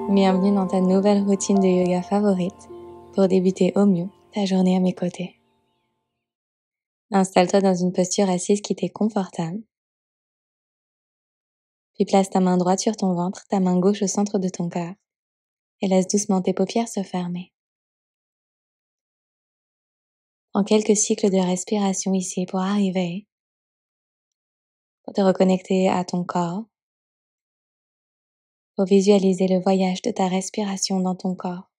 Bienvenue dans ta nouvelle routine de yoga favorite pour débuter au mieux ta journée à mes côtés. Installe-toi dans une posture assise qui t'est confortable. Puis place ta main droite sur ton ventre, ta main gauche au centre de ton cœur et laisse doucement tes paupières se fermer. Prends quelques cycles de respiration ici pour arriver, pour te reconnecter à ton corps, pour visualiser le voyage de ta respiration dans ton corps.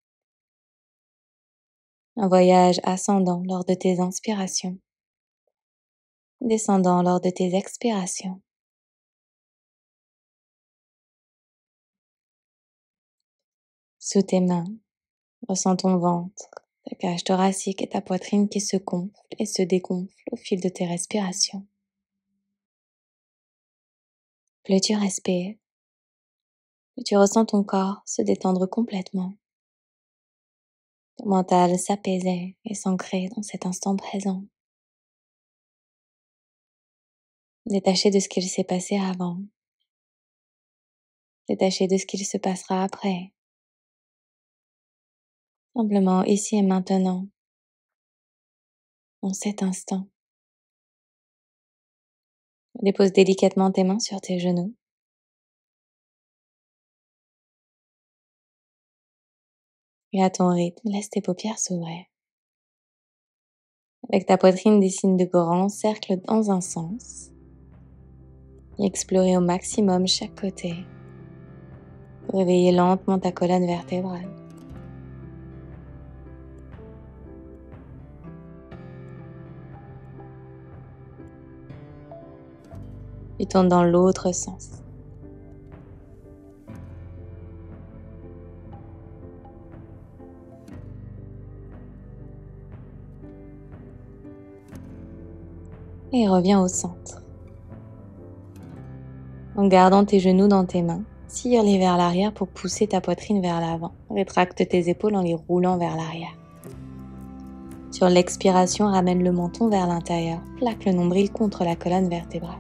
Un voyage ascendant lors de tes inspirations, descendant lors de tes expirations. Sous tes mains, ressens ton ventre, ta cage thoracique et ta poitrine qui se gonflent et se dégonflent au fil de tes respirations. Plus tu respires, plus tu ressens ton corps se détendre complètement. Ton mental s'apaiser et s'ancrer dans cet instant présent. Détaché de ce qu'il s'est passé avant. Détaché de ce qu'il se passera après. Simplement ici et maintenant, en cet instant. Dépose délicatement tes mains sur tes genoux. Et à ton rythme, laisse tes paupières s'ouvrir. Avec ta poitrine, dessine de grands cercles dans un sens. Et explorer au maximum chaque côté. Pour réveiller lentement ta colonne vertébrale. Puis tourne dans l'autre sens. Et reviens au centre. En gardant tes genoux dans tes mains, tire-les vers l'arrière pour pousser ta poitrine vers l'avant. Rétracte tes épaules en les roulant vers l'arrière. Sur l'expiration, ramène le menton vers l'intérieur. Plaque le nombril contre la colonne vertébrale.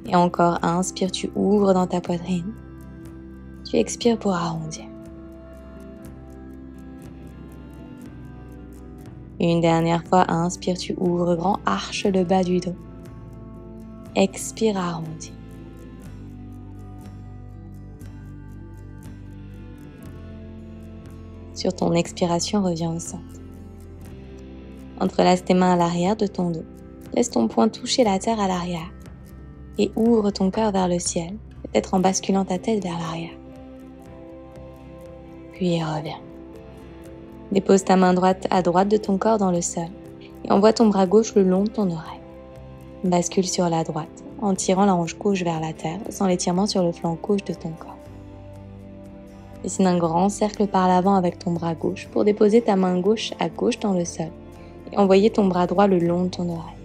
Et encore, inspire, tu ouvres dans ta poitrine. Tu expires pour arrondir. Et une dernière fois, inspire, tu ouvres grand, arche le bas du dos. Expire, arrondis. Sur ton expiration, reviens au centre. Entrelace tes mains à l'arrière de ton dos. Laisse ton poing toucher la terre à l'arrière. Et ouvre ton cœur vers le ciel, peut-être en basculant ta tête vers l'arrière. Puis reviens. Dépose ta main droite à droite de ton corps dans le sol et envoie ton bras gauche le long de ton oreille. Bascule sur la droite en tirant la hanche gauche vers la terre sans l'étirement sur le flanc gauche de ton corps. Dessine un grand cercle par l'avant avec ton bras gauche pour déposer ta main gauche à gauche dans le sol et envoyer ton bras droit le long de ton oreille.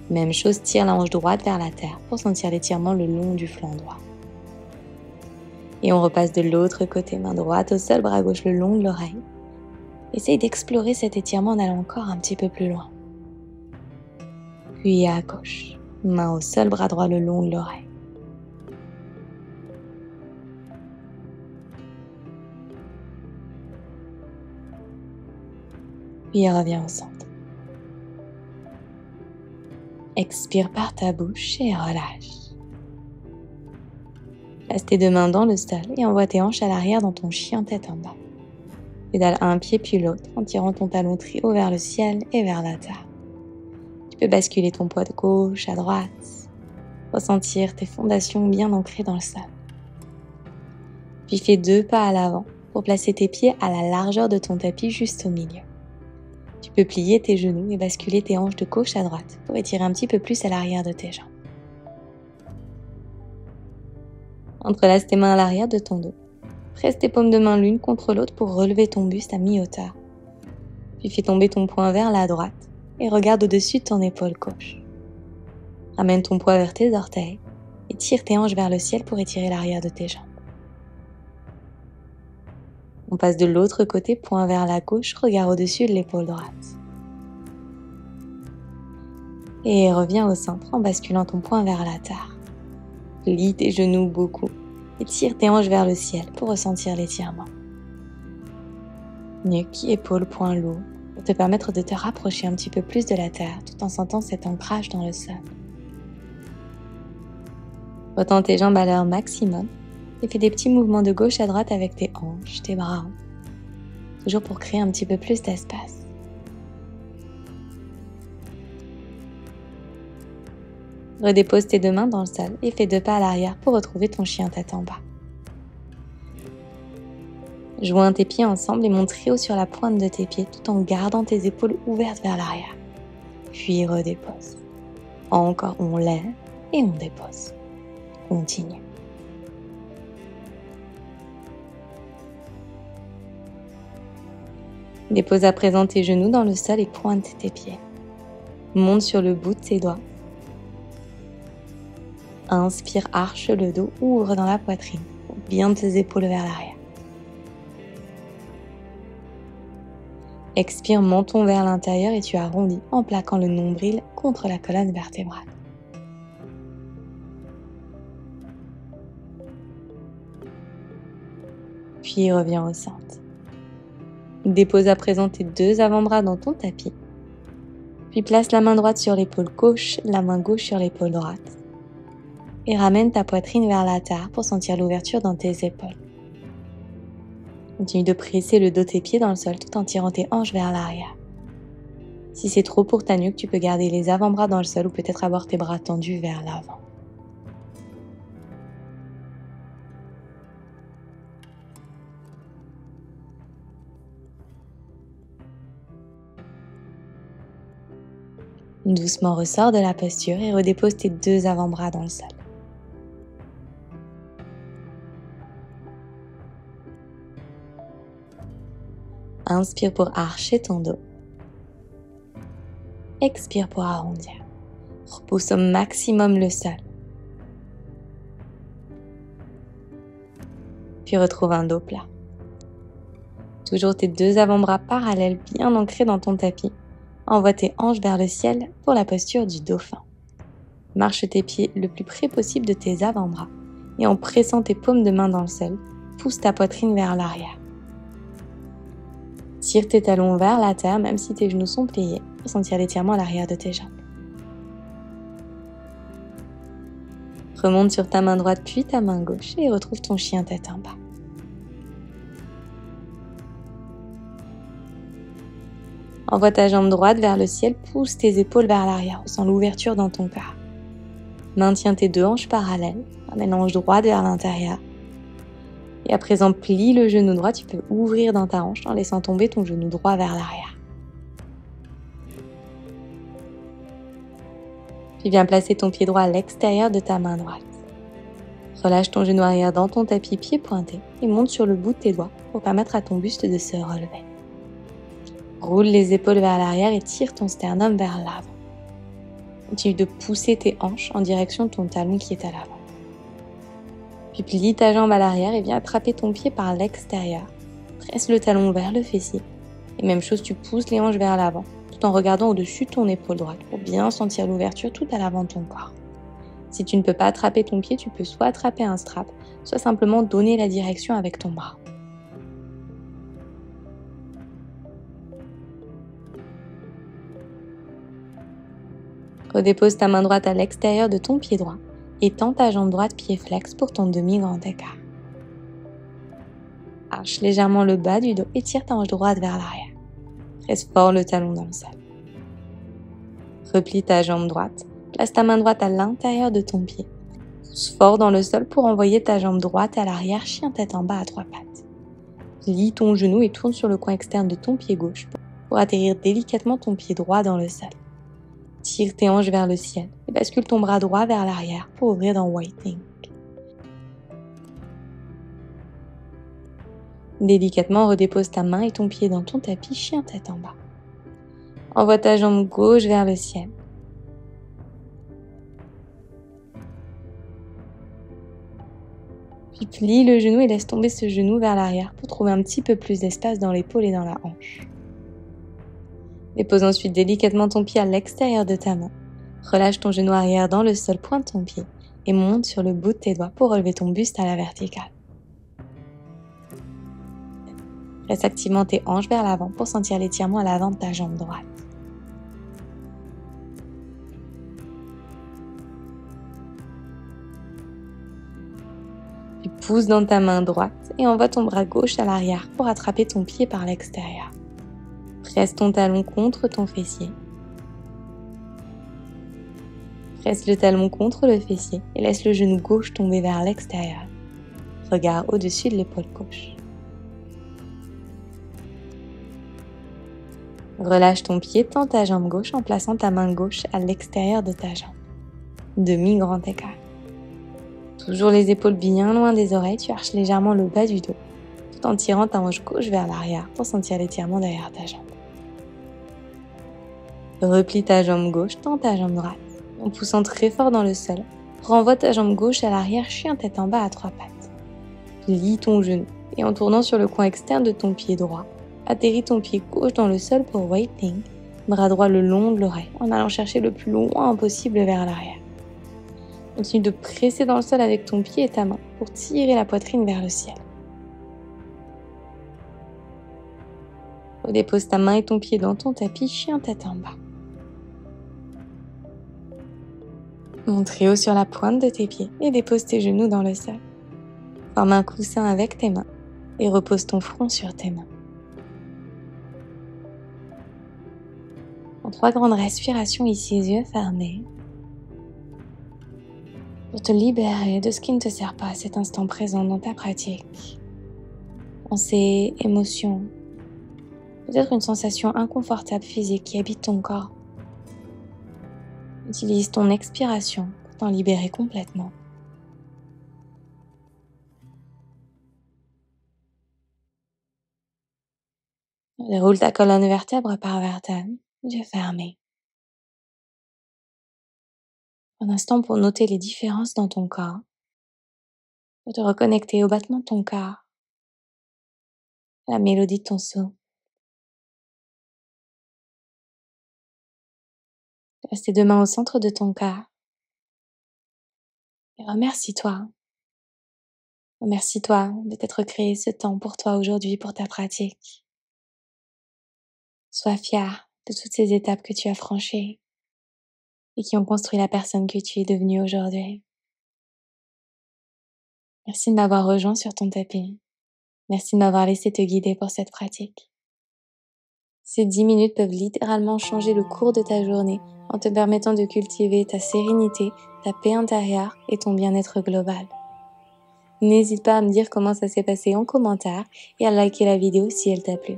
Même chose, tire la hanche droite vers la terre pour sentir l'étirement le long du flanc droit. Et on repasse de l'autre côté, main droite au sol, bras gauche le long de l'oreille. Essaye d'explorer cet étirement en allant encore un petit peu plus loin. Puis à gauche, main au sol, bras droit le long de l'oreille. Puis reviens au centre. Expire par ta bouche et relâche. Place tes deux mains dans le sol et envoie tes hanches à l'arrière dans ton chien tête en bas. Pédale un pied puis l'autre en tirant ton talon très haut vers le ciel et vers la terre. Tu peux basculer ton poids de gauche à droite, ressentir tes fondations bien ancrées dans le sol. Puis fais 2 pas à l'avant pour placer tes pieds à la largeur de ton tapis juste au milieu. Tu peux plier tes genoux et basculer tes hanches de gauche à droite pour étirer un petit peu plus à l'arrière de tes jambes. Entrelace tes mains à l'arrière de ton dos. Presse tes paumes de main l'une contre l'autre pour relever ton buste à mi-hauteur. Puis fais tomber ton poing vers la droite et regarde au-dessus de ton épaule gauche. Ramène ton poids vers tes orteils et tire tes hanches vers le ciel pour étirer l'arrière de tes jambes. On passe de l'autre côté, poing vers la gauche, regard au-dessus de l'épaule droite. Et reviens au centre en basculant ton poing vers la terre. Plie tes genoux beaucoup et tire tes hanches vers le ciel pour ressentir l'étirement. Nuque, épaules, poings lourds pour te permettre de te rapprocher un petit peu plus de la terre tout en sentant cet ancrage dans le sol. Retends tes jambes à leur maximum et fais des petits mouvements de gauche à droite avec tes hanches, tes bras, toujours pour créer un petit peu plus d'espace. Redépose tes deux mains dans le sol et fais 2 pas à l'arrière pour retrouver ton chien tête en bas. Joins tes pieds ensemble et monte très haut sur la pointe de tes pieds tout en gardant tes épaules ouvertes vers l'arrière. Puis redépose. Encore, on lève et on dépose. Continue. Dépose à présent tes genoux dans le sol et pointe tes pieds. Monte sur le bout de tes doigts. Inspire, arche le dos, ouvre dans la poitrine. Bien tes épaules vers l'arrière. Expire, menton vers l'intérieur et tu arrondis en plaquant le nombril contre la colonne vertébrale. Puis reviens au centre. Dépose à présent tes 2 avant-bras dans ton tapis. Puis place la main droite sur l'épaule gauche, la main gauche sur l'épaule droite. Et ramène ta poitrine vers la terre pour sentir l'ouverture dans tes épaules. Continue de presser le dos de tes pieds dans le sol tout en tirant tes hanches vers l'arrière. Si c'est trop pour ta nuque, tu peux garder les avant-bras dans le sol ou peut-être avoir tes bras tendus vers l'avant. Doucement ressors de la posture et redépose tes 2 avant-bras dans le sol. Inspire pour archer ton dos. Expire pour arrondir. Repousse au maximum le sol. Puis retrouve un dos plat. Toujours tes 2 avant-bras parallèles bien ancrés dans ton tapis. Envoie tes hanches vers le ciel pour la posture du dauphin. Marche tes pieds le plus près possible de tes avant-bras et en pressant tes paumes de main dans le sol, pousse ta poitrine vers l'arrière. Tire tes talons vers la terre même si tes genoux sont pliés pour sentir l'étirement à l'arrière de tes jambes. Remonte sur ta main droite puis ta main gauche et retrouve ton chien tête en bas. Envoie ta jambe droite vers le ciel, pousse tes épaules vers l'arrière, ressens l'ouverture dans ton corps. Maintiens tes 2 hanches parallèles, ramène l'hanche droite vers l'intérieur. Et à présent, plie le genou droit, tu peux ouvrir dans ta hanche en laissant tomber ton genou droit vers l'arrière. Puis viens placer ton pied droit à l'extérieur de ta main droite. Relâche ton genou arrière dans ton tapis pied pointé et monte sur le bout de tes doigts pour permettre à ton buste de se relever. Roule les épaules vers l'arrière et tire ton sternum vers l'avant. Continue de pousser tes hanches en direction de ton talon qui est à l'avant. Puis plie ta jambe à l'arrière et viens attraper ton pied par l'extérieur. Presse le talon vers le fessier. Et même chose, tu pousses les hanches vers l'avant, tout en regardant au-dessus de ton épaule droite pour bien sentir l'ouverture tout à l'avant de ton corps. Si tu ne peux pas attraper ton pied, tu peux soit attraper un strap, soit simplement donner la direction avec ton bras. Redépose ta main droite à l'extérieur de ton pied droit et tends ta jambe droite pied flex pour ton demi-grand écart. Arche légèrement le bas du dos et tire ta hanche droite vers l'arrière. Presse fort le talon dans le sol. Replie ta jambe droite, place ta main droite à l'intérieur de ton pied. Pousse fort dans le sol pour envoyer ta jambe droite à l'arrière, chien tête en bas à 3 pattes. Plie ton genou et tourne sur le coin externe de ton pied gauche pour atterrir délicatement ton pied droit dans le sol. Tire tes hanches vers le ciel et bascule ton bras droit vers l'arrière pour ouvrir dans Whiting. Délicatement, redépose ta main et ton pied dans ton tapis, chien tête en bas. Envoie ta jambe gauche vers le ciel. Puis plie le genou et laisse tomber ce genou vers l'arrière pour trouver un petit peu plus d'espace dans l'épaule et dans la hanche. Dépose ensuite délicatement ton pied à l'extérieur de ta main. Relâche ton genou arrière dans le sol, pointe ton pied et monte sur le bout de tes doigts pour relever ton buste à la verticale. Presse activement tes hanches vers l'avant pour sentir l'étirement à l'avant de ta jambe droite. Puis pousse dans ta main droite et envoie ton bras gauche à l'arrière pour attraper ton pied par l'extérieur. Presse ton talon contre ton fessier. Presse le talon contre le fessier et laisse le genou gauche tomber vers l'extérieur. Regard au-dessus de l'épaule gauche. Relâche ton pied, tends ta jambe gauche en plaçant ta main gauche à l'extérieur de ta jambe. Demi-grand écart. Toujours les épaules bien loin des oreilles, tu arches légèrement le bas du dos, tout en tirant ta hanche gauche vers l'arrière pour sentir l'étirement derrière ta jambe. Replie ta jambe gauche, tends ta jambe droite. En poussant très fort dans le sol, renvoie ta jambe gauche à l'arrière, chien tête en bas à 3 pattes. Plie ton genou et en tournant sur le coin externe de ton pied droit, atterris ton pied gauche dans le sol pour waiting, bras droit le long de l'oreille, en allant chercher le plus loin possible vers l'arrière. Continue de presser dans le sol avec ton pied et ta main pour tirer la poitrine vers le ciel. Dépose ta main et ton pied dans ton tapis, chien tête en bas. Monte très haut sur la pointe de tes pieds et dépose tes genoux dans le sol. Forme un coussin avec tes mains et repose ton front sur tes mains. En 3 grandes respirations ici, yeux fermés. Pour te libérer de ce qui ne te sert pas à cet instant présent dans ta pratique. Pensées, émotions, peut-être une sensation inconfortable physique qui habite ton corps. Utilise ton expiration pour t'en libérer complètement. Déroule ta colonne vertèbre par vertèbre, yeux fermés. Un instant pour noter les différences dans ton corps, pour te reconnecter au battement de ton cœur, à la mélodie de ton souffle. Place tes 2 mains au centre de ton cœur et remercie-toi. Remercie-toi de t'être créé ce temps pour toi aujourd'hui, pour ta pratique. Sois fier de toutes ces étapes que tu as franchies et qui ont construit la personne que tu es devenue aujourd'hui. Merci de m'avoir rejoint sur ton tapis. Merci de m'avoir laissé te guider pour cette pratique. Ces 10 minutes peuvent littéralement changer le cours de ta journée en te permettant de cultiver ta sérénité, ta paix intérieure et ton bien-être global. N'hésite pas à me dire comment ça s'est passé en commentaire et à liker la vidéo si elle t'a plu.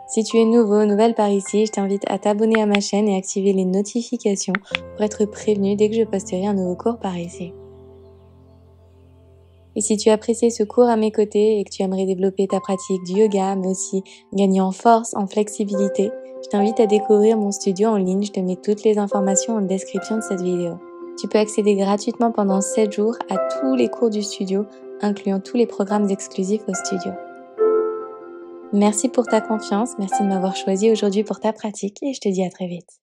Si tu es nouveau, nouvelle par ici, je t'invite à t'abonner à ma chaîne et activer les notifications pour être prévenu dès que je posterai un nouveau cours par ici. Et si tu as apprécié ce cours à mes côtés et que tu aimerais développer ta pratique du yoga, mais aussi gagner en force, en flexibilité, je t'invite à découvrir mon studio en ligne. Je te mets toutes les informations en description de cette vidéo. Tu peux accéder gratuitement pendant 7 jours à tous les cours du studio, incluant tous les programmes exclusifs au studio. Merci pour ta confiance, merci de m'avoir choisi aujourd'hui pour ta pratique et je te dis à très vite.